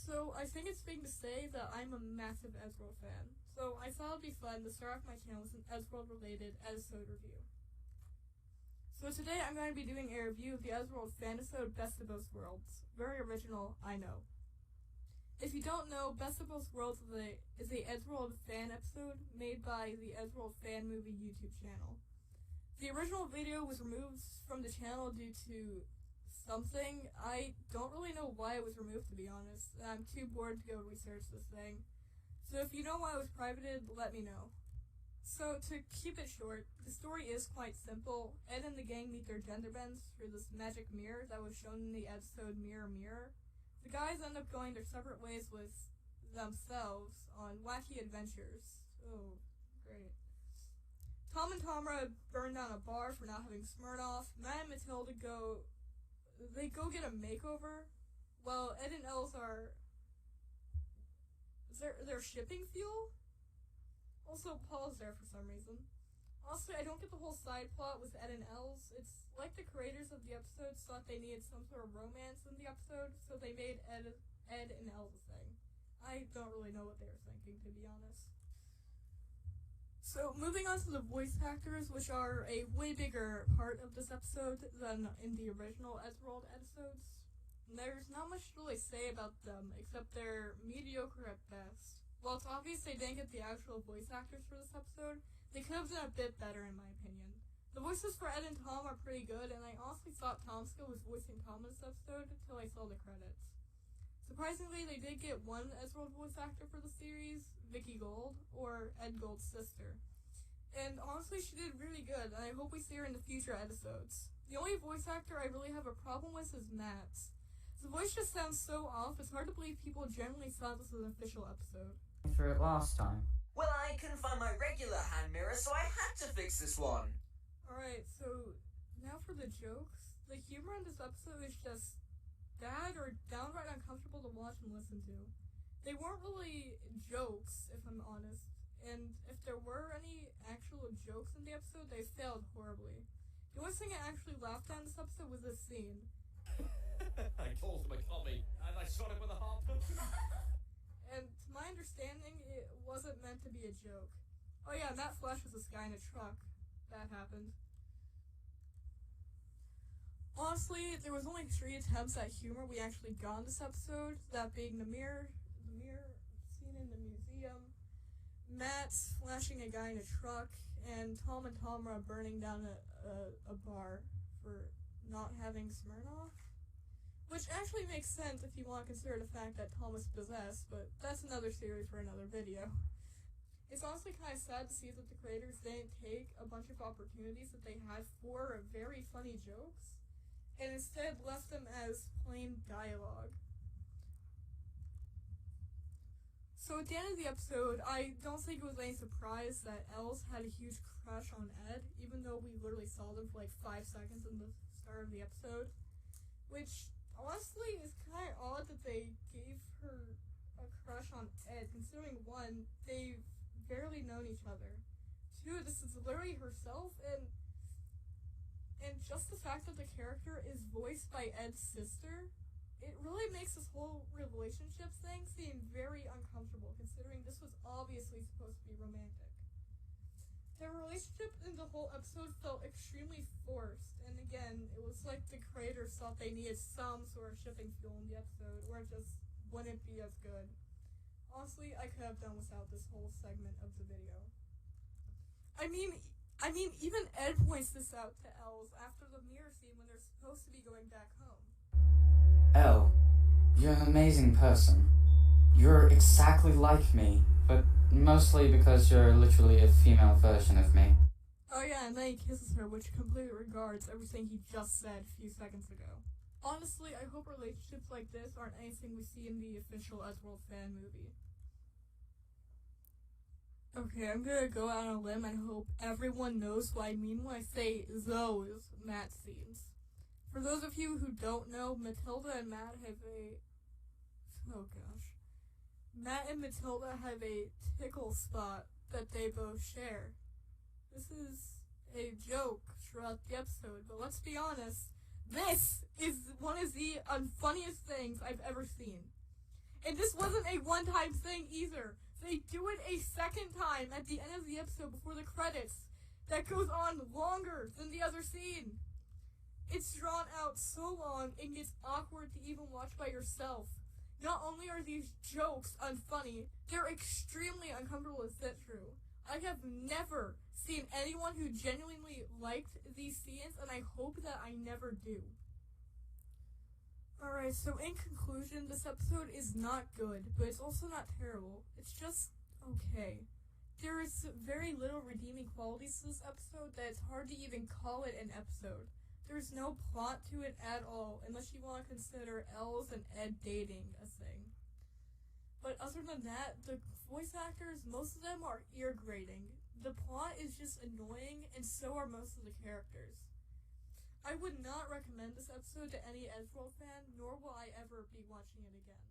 So I think it's safe to say that I'm a massive Eddsworld fan. So I thought it'd be fun to start off my channel with an Eddsworld related episode review. So today I'm going to be doing a review of the Eddsworld fan episode Best of Both Worlds. Very original, I know. If you don't know, Best of Both Worlds is a Eddsworld fan episode made by the Eddsworld Fan Movie YouTube channel. The original video was removed from the channel due to something. I don't really know why it was removed, to be honest. I'm too bored to go research this thing. So if you know why it was privated, let me know. So to keep it short, the story is quite simple. Ed and the gang meet their gender bends through this magic mirror that was shown in the episode Mirror Mirror. The guys end up going their separate ways with themselves on wacky adventures. Oh, great. Tom and Tamra burn down a bar for not having Smirnoff. Matt and Matilda go get a makeover. Well, Ed and Els are... They're shipping fuel? Also, Paul's there for some reason. Honestly, I don't get the whole side plot with Ed and Els. It's like the creators of the episode thought they needed some sort of romance in the episode, so they made Ed and Els a thing. I don't really know what they were thinking, to be honest. So, moving on to the voice actors, which are a way bigger part of this episode than in the original Eddsworld episodes. There's not much to really say about them, except they're mediocre at best. While it's obvious they didn't get the actual voice actors for this episode, they could have done a bit better in my opinion. The voices for Ed and Tom are pretty good, and I honestly thought Tomska was voicing Tom in this episode until I saw the credits. Surprisingly, they did get one Eddsworld voice actor for the series, Vicky Gold, or Ed Gold's sister. And honestly, she did really good, and I hope we see her in the future episodes. The only voice actor I really have a problem with is Matt's. The voice just sounds so off, it's hard to believe people generally thought this was an official episode. Through it last time. Well, I couldn't find my regular hand mirror, so I had to fix this one. Alright, so now for the jokes. The humor in this episode is just bad or downright uncomfortable to watch and listen to. They weren't really jokes, if I'm honest, and if there were any actual jokes in the episode, they failed horribly. The only thing I actually laughed at in this episode was this scene. I called him a commie, and I shot him with a harpoon. And to my understanding, it wasn't meant to be a joke. Oh yeah, Matt flashes this guy in a truck. That happened. Honestly, there was only 3 attempts at humor we actually got in this episode, that being the mirror scene in the museum, Matt flashing a guy in a truck, and Tom and Tamra burning down a bar for not having Smirnoff. Which actually makes sense if you want to consider the fact that Tom is possessed, but that's another series for another video. It's honestly kind of sad to see that the creators didn't take a bunch of opportunities that they had for very funny jokes, and instead left them as plain dialogue. So at the end of the episode, I don't think it was any surprise that Els had a huge crush on Ed, even though we literally saw them for like 5 seconds in the start of the episode. Which, honestly, is kind of odd that they gave her a crush on Ed, considering 1, they've barely known each other. 2, this is literally herself, and just the fact that the character is voiced by Ed's sister, it really makes this whole relationship thing seem very uncomfortable, considering this was obviously supposed to be romantic. Their relationship in the whole episode felt extremely forced, and again, it was like the creators thought they needed some sort of shipping fuel in the episode, or it just wouldn't be as good. Honestly, I could have done without this whole segment of the video. I mean, even Ed points this out to Els after the mirror scene when they're supposed to be going back home. Elle, you're an amazing person. You're exactly like me, but mostly because you're literally a female version of me. Oh yeah, and then he kisses her, which completely regards everything he just said a few seconds ago. Honestly, I hope relationships like this aren't anything we see in the official Eddsworld fan movie. Okay, I'm gonna go out on a limb and hope everyone knows what I mean when I say those Matt scenes. For those of you who don't know, Matilda and Matt have a... Oh gosh. Matt and Matilda have a tickle spot that they both share. This is a joke throughout the episode, but let's be honest, this is one of the unfunniest things I've ever seen. And this wasn't a one-time thing either. They do it a second time at the end of the episode before the credits. That goes on longer than the other scene. It's drawn out so long it gets awkward to even watch by yourself. Not only are these jokes unfunny, they're extremely uncomfortable to sit through. I have never seen anyone who genuinely liked these scenes, and I hope that I never do. Alright, so in conclusion, this episode is not good, but it's also not terrible. It's just okay. There is very little redeeming qualities to this episode that it's hard to even call it an episode. There's no plot to it at all, unless you want to consider Els and Ed dating a thing. But other than that, the voice actors, most of them are ear-grating. The plot is just annoying, and so are most of the characters. I would not recommend this episode to any Eddsworld fan, nor will I ever be watching it again.